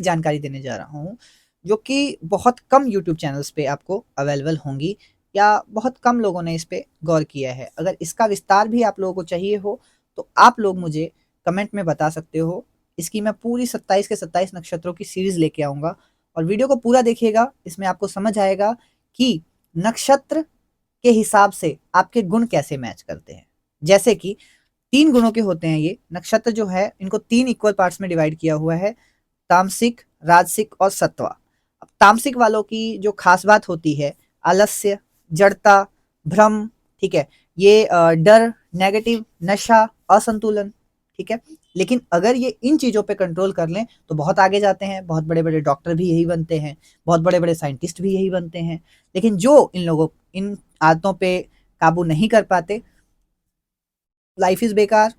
जानकारी देने जा रहा हूँ, जो कि बहुत कम यूट्यूब चैनल्स पे आपको अवेलेबल होंगी या बहुत कम लोगों ने इस पे गौर किया है। अगर इसका विस्तार भी आप लोगों को चाहिए हो, तो आप लोग मुझे कमेंट में बता सकते हो। इसकी मैं पूरी 27 के 27 नक्षत्रों की सीरीज़ लेके आऊँगा और वीडियो को पूरा देखिएगा, इसमें आपको समझ आएगा कि नक्षत्र के हिसाब से आपके गुण कैसे मैच करते हैं। जैसे कि 3 गुणों के होते हैं ये, नक्षत्र जो है इनको 3 इक्वल पार्ट्स में डिवाइड किया हुआ है, तामसिक, राजसिक और सत्वा। अब तामसिक वालों की जो खास बात होती है, आलस्य, जड़ता, भ्रम, ठीक है? ये डर, नेगेटिव, नशा, असंतुलन, ठीक है? लेकिन अगर ये इन चीज़ों पे कंट्रोल कर लें, तो बहुत आगे जाते हैं, बहुत बड़े-बड़े डॉक्टर भी यही बनते हैं, बहुत बड़े-बड़े साइंटिस्ट भी यही बनते हैं। लेकिन जो इन आदतों पे काबू नहीं कर पाते, लाइफ इज़ बेकार।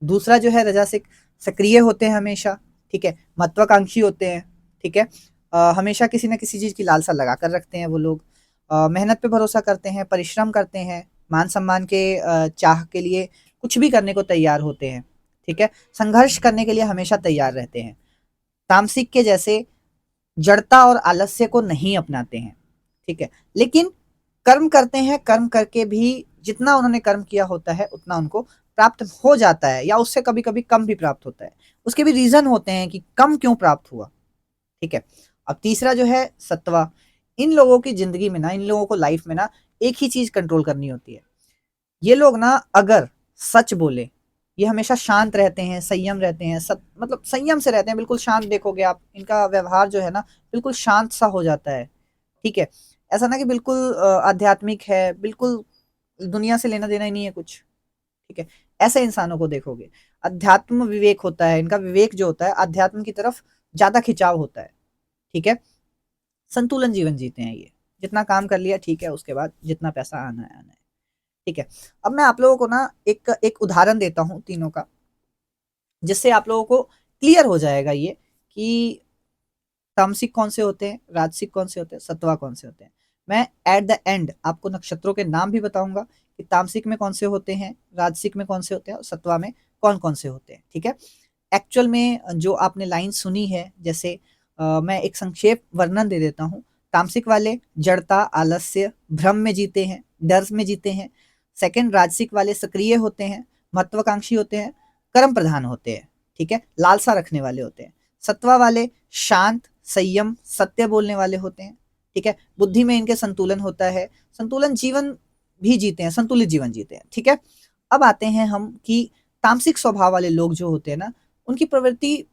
दूसरा जो है रजासिक, सक्रिय होते हैं हमेशा, ठीक है? महत्वाकांक्षी होते हैं, ठीक है? हमेशा किसी न किसी चीज़ की लालसा लगा कर रखते हैं वो लोग। मेहनत पे भरोसा करते हैं, परिश्रम करते हैं, मान-सम्मान के चाह के लिए कुछ भी करने को तैयार होते हैं, ठीक है? संघर्ष करने के लिए हमेशा तैयार रहते हैं। तामसिक के जैसे जड़ता और आलस्य को नहीं अपनाते हैं, ठीक है? लेकिन कर्म करते हैं, कर्म करके भी जितना उन्होंने कर्म किया होता है, उतना उनको प्राप्त हो जाता है या उससे कभी-कभी कम भी प्राप्त होता है। उसके भी रीज़न होते हैं कि कम क्यों प्राप्त हुआ, ठीक है? अब तीसरा जो है सत्वा, इन लोगों की ज़िंदगी में ना, इन लोगों को लाइफ़ में ना एक ही चीज़ कंट्रोल करनी होती है। ये लोग ना अगर सच बोले, ये हमेशा शांत रहते हैं, संयम रहते हैं, सब मतलब संयम से रहते हैं, बिल्कुल शांत देखोगे आप, इनका व्यवहार जो है ना, बिल्कुल शांत सा हो जाता है, ठीक है? ऐसा ना कि बिल्कुल आध्यात्मिक है, बिल्कुल दुनिया से लेना-देना ही नहीं है कुछ, ठीक है? ऐसे इंसानों को देखोगे। अध्यात्म विवेक होता है, इनका विवेक जो होता है अध्यात्म की तरफ ज़्यादा खिंचाव होता है, ठीक है? संतुलन जीवन जीते हैं ये, जितना काम कर लिया ठीक है, उसके बाद जितना पैसा आना है, आना है, ठीक है? अब मैं आप लोगों को ना एक एक उदाहरण देता हूँ तीनों का, जिससे आप लोगों को क्लियर हो जाएगा ये कि तामसिक कौन से होते हैं, राजसिक कौन से होते हैं, सत्वा कौन से होते हैं। मैं एट द एंड आपको नक्षत्रों के नाम भी बताऊँगा कि तामसिक में कौन से होते हैं, राजसिक में कौन से होते हैं और सत्वा में कौन-कौन से होते हैं, ठीक है? एक्चुअल में जो आपने लाइन सुनी है, जैसे मैं एक संक्षेप वर्णन दे देता हूँ। तामसिक वाले जड़ता, आलस्य, भ्रम में जीते हैं, डर में जीते हैं। सेकंड राजसिक वाले सक्रिय होते हैं, महत्वाकांक्षी होते हैं, कर्म प्रधान होते हैं, ठीक है? लालसा रखने वाले होते हैं। सत्वा वाले शांत, संयम, सत्य बोलने वाले होते हैं, ठीक है? बुद्धि में इनके संतुलन होता है, संतुलन जीवन भी जीते हैं, संतुलित जीवन जीते हैं, ठीक है? अब आते हैं हम कि तामसिक स्वभाव वाले लोग जो होते हैं ना, उनकी प्रवृत्ति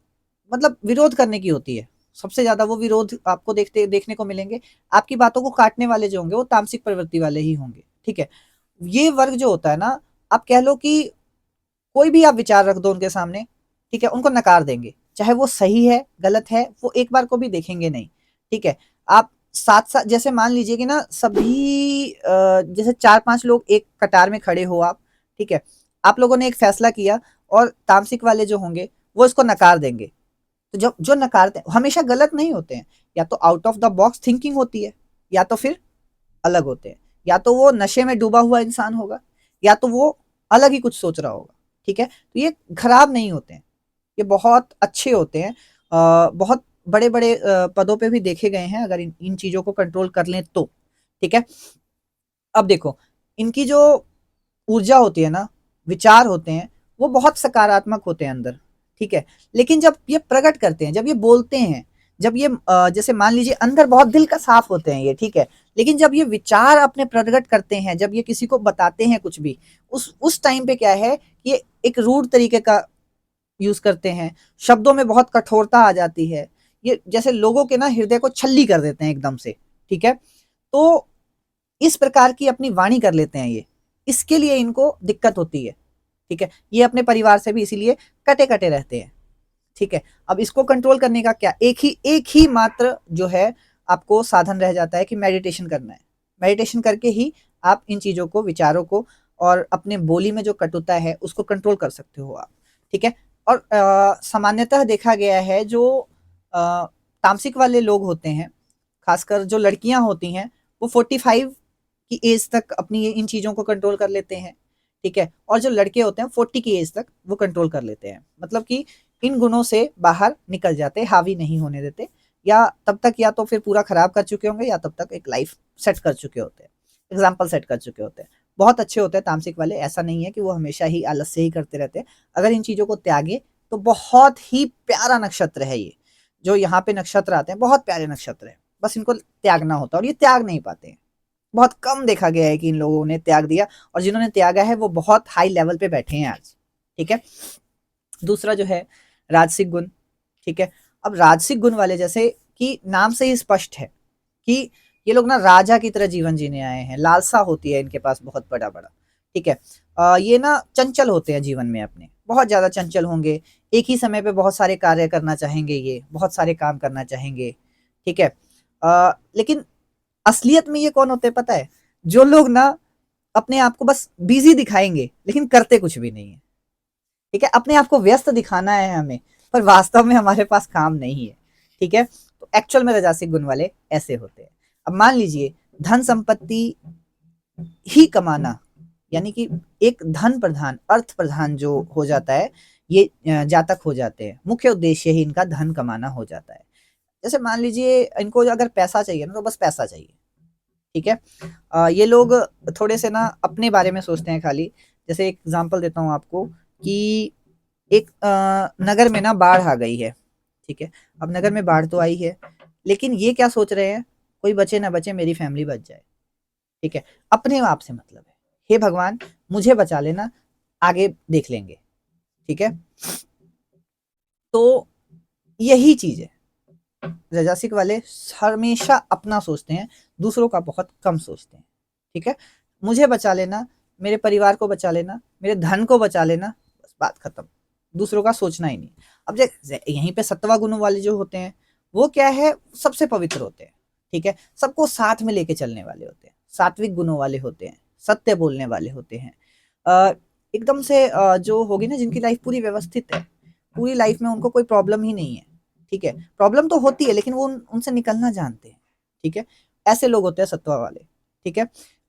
मतलब विरोध करने की होती है। सबसे ज़्यादा वो विरोध आपको देखने को मिलेंगे। आपकी बातों को काटने वाले जो होंगे, वो तामसिक प्रवृत्ति वाले ही होंगे, ठीक है? ये वर्ग जो होता है ना, आप कह लो कि कोई भी आप विचार रख दो उनके सामने, ठीक है? उनको नकार देंगे। चाहे वो सही है, गलत है, वो एक बार को भी देखेंगे नहीं, ठीक है? आप साथ-साथ जैसे मान लीजिए कि ना सभी जैसे 4-5 लोग एक कतार में खड़े हो आप, ठीक है? आप लोगों ने एक फैसला किया और तामसिक वाले जो होंगे, वो इसको नकार देंगे। तो जो जो नकारते हैं, हमेशा गलत नहीं होते हैं, या तो out of the box thinking होती है, या तो फिर अलग होते हैं। या तो वो नशे में डूबा हुआ इंसान होगा, या तो वो अलग ही कुछ सोच रहा होगा, ठीक है? तो ये खराब नहीं होते हैं, ये बहुत अच्छे होते हैं। बहुत बड़े-बड़े पदों पे भी देखे गए हैं अगर इन इन चीज़ों को कंट्रोल कर लें तो, ठीक है? अब देखो, इनकी जो ऊर्जा होती है ना, विचार होते हैं, वो बहुत सकारात्मक होते हैं अंदर, ठीक है? लेकिन जब ये प्रकट करते हैं, जब ये बोलते हैं, जब ये जैसे मान लीजिए अंदर बहुत दिल का साफ होते हैं ये, ठीक है? लेकिन जब ये विचार अपने प्रकट करते हैं, जब ये किसी को बताते हैं कुछ भी, उस टाइम पे क्या है, ये एक रूड तरीके का यूज़ करते हैं, शब्दों में बहुत कठोरता आ जाती है। ये जैसे लोगों के ना हृदय को छल्ली कर देते हैं एकदम से, ठीक है? तो इस प्रकार की अपनी वाणी कर लेते हैं ये, इसके लिए इनको दिक्कत होती है, ठीक है? ये अपने परिवार से भी इसीलिए कटे-कटे रहते हैं, ठीक है? अब इसको कंट्रोल करने का क्या, एक ही मात्र जो है आपको साधन रह जाता है कि मेडिटेशन करना है। मेडिटेशन करके ही आप इन चीज़ों को, विचारों को और अपने बोली में जो कटुता है, उसको कंट्रोल कर सकते हो आप, ठीक है? और सामान्यतः देखा गया है जो तामसिक वाले लोग होते हैं, खासकर जो लड़कियाँ होती हैं, वो 45 की एज तक अपनी इन चीज़ों को कंट्रोल कर लेते हैं, ठीक है? और जो लड़के होते हैं 40 की एज तक वो कंट्रोल कर लेते हैं। मतलब कि इन गुणों से बाहर निकल जाते, हावी नहीं होने देते, या तब तक या तो फिर पूरा खराब कर चुके होंगे या तब तक एक लाइफ सेट कर चुके होते हैं, एग्जाम्पल सेट कर चुके होते हैं। बहुत अच्छे होते हैं तामसिक वाले, ऐसा नहीं है कि वो हमेशा ही आलस से ही करते रहते हैं। अगर इन चीजों को त्यागे तो बहुत ही प्यारा नक्षत्र है ये, जो यहाँ पे नक्षत्र आते हैं बहुत प्यारे नक्षत्र है, बस इनको त्यागना होता है और ये त्याग नहीं पाते हैं। बहुत कम देखा गया है कि इन लोगों ने त्याग दिया, और जिन्होंने त्यागा है वो बहुत हाई लेवल पे बैठे हैं आज। ठीक है, दूसरा जो है राजसिक गुण। ठीक है, अब राजसिक गुण वाले, जैसे कि नाम से ही स्पष्ट है कि ये लोग ना राजा की तरह जीवन जीने आए हैं, लालसा होती है इनके पास बहुत बड़ा बड़ा। ठीक है, ये ना चंचल होते हैं जीवन में अपने, बहुत ज्यादा चंचल होंगे, एक ही समय पे बहुत सारे कार्य करना चाहेंगे, ये बहुत सारे काम करना चाहेंगे। ठीक है, लेकिन असलियत में ये कौन होते हैं पता है? जो लोग ना अपने आप को बस बिजी दिखाएंगे लेकिन करते कुछ भी नहीं है। ठीक है, अपने आप को व्यस्त दिखाना है हमें, पर वास्तव में हमारे पास काम नहीं है। ठीक है, तो एक्चुअल में राजसिक गुण वाले ऐसे होते हैं। अब मान लीजिए धन संपत्ति ही कमाना, यानी कि एक धन प्रधान, अर्थ प्रधान जो हो जाता है, ये जातक हो जाते हैं, मुख्य उद्देश्य ही इनका धन कमाना हो जाता है। जैसे मान लीजिए इनको अगर पैसा चाहिए ना, तो बस पैसा चाहिए। ठीक है, ये लोग थोड़े से ना अपने बारे में सोचते हैं खाली। जैसे एक एग्जांपल देता हूँ आपको कि एक नगर में ना बाढ़ आ गई है। ठीक है, अब नगर में बाढ़ तो आई है, लेकिन ये क्या सोच रहे हैं, कोई बचे ना बचे मेरी फैमिली बच जाए। ठीक है, अपने आप से मतलब है, हे भगवान मुझे बचा लेना, आगे देख लेंगे। ठीक है, तो यही चीज है, राजसिक वाले हमेशा अपना सोचते हैं, दूसरों का बहुत कम सोचते हैं। ठीक है, मुझे बचा लेना, मेरे परिवार को बचा लेना, मेरे धन को बचा लेना, बस बात खत्म, दूसरों का सोचना ही नहीं। अब यहीं पे सत्वा गुणों वाले जो होते हैं वो क्या है, सबसे पवित्र होते हैं। ठीक है, सबको साथ में लेके चलने वाले होते हैं, सात्विक गुणों वाले होते हैं, सत्य बोलने वाले होते हैं। एकदम से जो होगी ना, जिनकी लाइफ पूरी व्यवस्थित है, पूरी लाइफ में उनको कोई प्रॉब्लम ही नहीं है। ठीक है, प्रॉब्लम तो होती है लेकिन वो उनसे निकलना जानते हैं। ठीक है, ऐसे लोग होते हैं सत्वा वाले। ठीक है,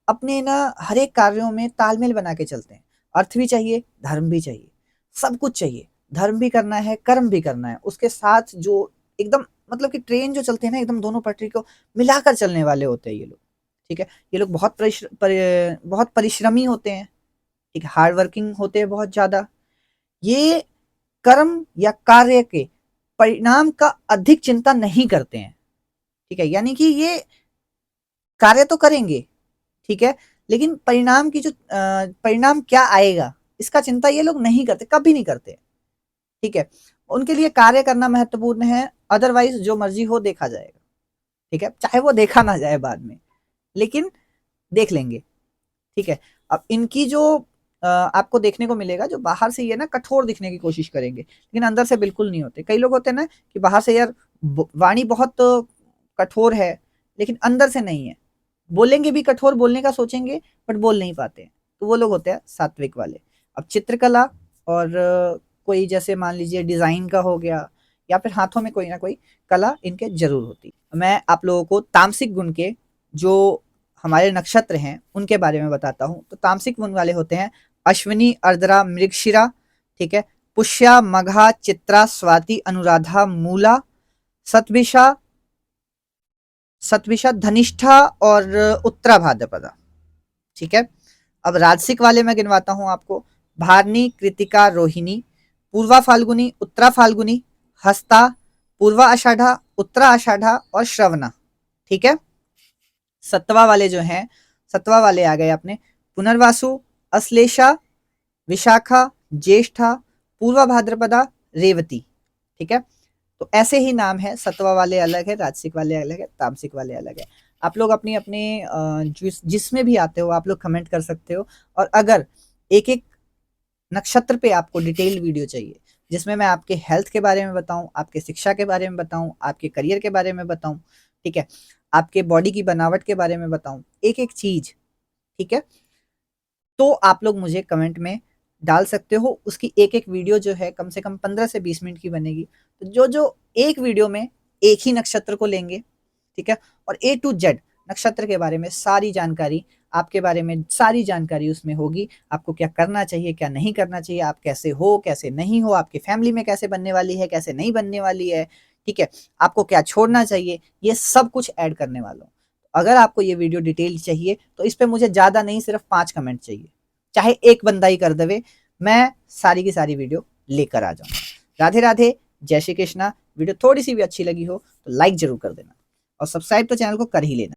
अपने ना हर एक कार्यों में तालमेल बना के चलते हैं, अर्थ भी चाहिए, धर्म भी चाहिए, सब कुछ चाहिए, धर्म भी करना है, कर्म भी करना है, उसके साथ जो एकदम मतलब कि ट्रेन जो चलते हैं ना, एकदम दोनों पटरी को मिलाकर चलने वाले होते हैं ये लोग। ठीक है, ये लोग बहुत परिश्रमी होते हैं। ठीक है, हार्ड वर्किंग होते हैं बहुत ज्यादा। ये कर्म या कार्य के परिणाम का अधिक चिंता नहीं करते हैं। ठीक है, यानी कि ये कार्य तो करेंगे, ठीक है, लेकिन परिणाम की जो परिणाम क्या आएगा इसका चिंता ये लोग नहीं करते, कभी नहीं करते। ठीक है, उनके लिए कार्य करना महत्वपूर्ण है, अदरवाइज जो मर्जी हो देखा जाएगा। ठीक है, चाहे वो देखा ना जाए बाद में, लेकिन देख लेंगे। ठीक है, अब इनकी जो आपको देखने को मिलेगा, जो बाहर से ये ना कठोर दिखने की कोशिश करेंगे लेकिन अंदर से बिल्कुल नहीं होते। कई लोग होते हैं ना कि बाहर से यार वाणी बहुत कठोर है लेकिन अंदर से नहीं है, बोलेंगे भी कठोर, बोलने का सोचेंगे बट बोल नहीं पाते, तो वो लोग होते हैं सात्विक वाले। अब चित्रकला और कोई जैसे मान लीजिए डिजाइन का हो गया, या फिर हाथों में कोई ना कोई कला इनके जरूर होती। मैं आप लोगों को तामसिक गुण के जो हमारे नक्षत्र हैं उनके बारे में बताता हूँ। तो तामसिक गुण वाले होते हैं अश्विनी, अर्द्रा, मृगशिरा। ठीक है, पुष्या, मघा, चित्रा, स्वाति, अनुराधा, मूला, सतभिषा, धनिष्ठा और उत्तरा भाद्रपदा। ठीक है, अब राजसिक वाले मैं गिनवाता हूं आपको। भारनी, कृतिका, रोहिणी, पूर्वा फाल्गुनी, उत्तरा फाल्गुनी, हस्ता, पूर्वा आषाढ़ा, उत्तरा आषाढ़ा और श्रवणा। ठीक है, सत्वा वाले जो हैं, सत्वा वाले आ गए अपने पुनर्वासु, अश्लेषा, विशाखा, ज्येष्ठा, पूर्वा भाद्रपदा, रेवती। ठीक है, तो ऐसे ही नाम है, सत्वा वाले अलग है, राजसिक वाले अलग है, तामसिक वाले अलग है। आप लोग अपनी अपने जिसमें भी आते हो आप लोग कमेंट कर सकते हो। और अगर एक एक नक्षत्र पे आपको डिटेल वीडियो चाहिए, जिसमें मैं आपके हेल्थ के बारे में बताऊं, आपके शिक्षा के बारे में बताऊं, आपके करियर के बारे में बताऊं, ठीक है, आपके बॉडी की बनावट के बारे में बताऊं, एक एक चीज, ठीक है, तो आप लोग मुझे कमेंट में डाल सकते हो। उसकी एक एक वीडियो जो है कम से कम 15 से 20 मिनट की बनेगी। तो जो जो एक वीडियो में एक ही नक्षत्र को लेंगे, ठीक है, और A to Z नक्षत्र के बारे में सारी जानकारी आपके बारे में सारी जानकारी उसमें होगी। आपको क्या करना चाहिए, क्या नहीं करना चाहिए, आप कैसे हो, कैसे नहीं हो, आपकी फैमिली में कैसे बनने वाली है, कैसे नहीं बनने वाली है, ठीक है? आपको क्या छोड़ना चाहिए, ये सब कुछ ऐड करने वाला हूँ। अगर आपको ये वीडियो डिटेल चाहिए तो इस पे मुझे ज़्यादा नहीं, सिर्फ 5 कमेंट चाहिए। चाहे एक बंदा ही कर देवे, मैं सारी की सारी वीडियो लेकर आ जाऊँगा। राधे राधे, जय श्री कृष्णा। वीडियो थोड़ी सी भी अच्छी लगी हो तो लाइक ज़रूर कर देना और सब्सक्राइब तो चैनल को कर ही लेना।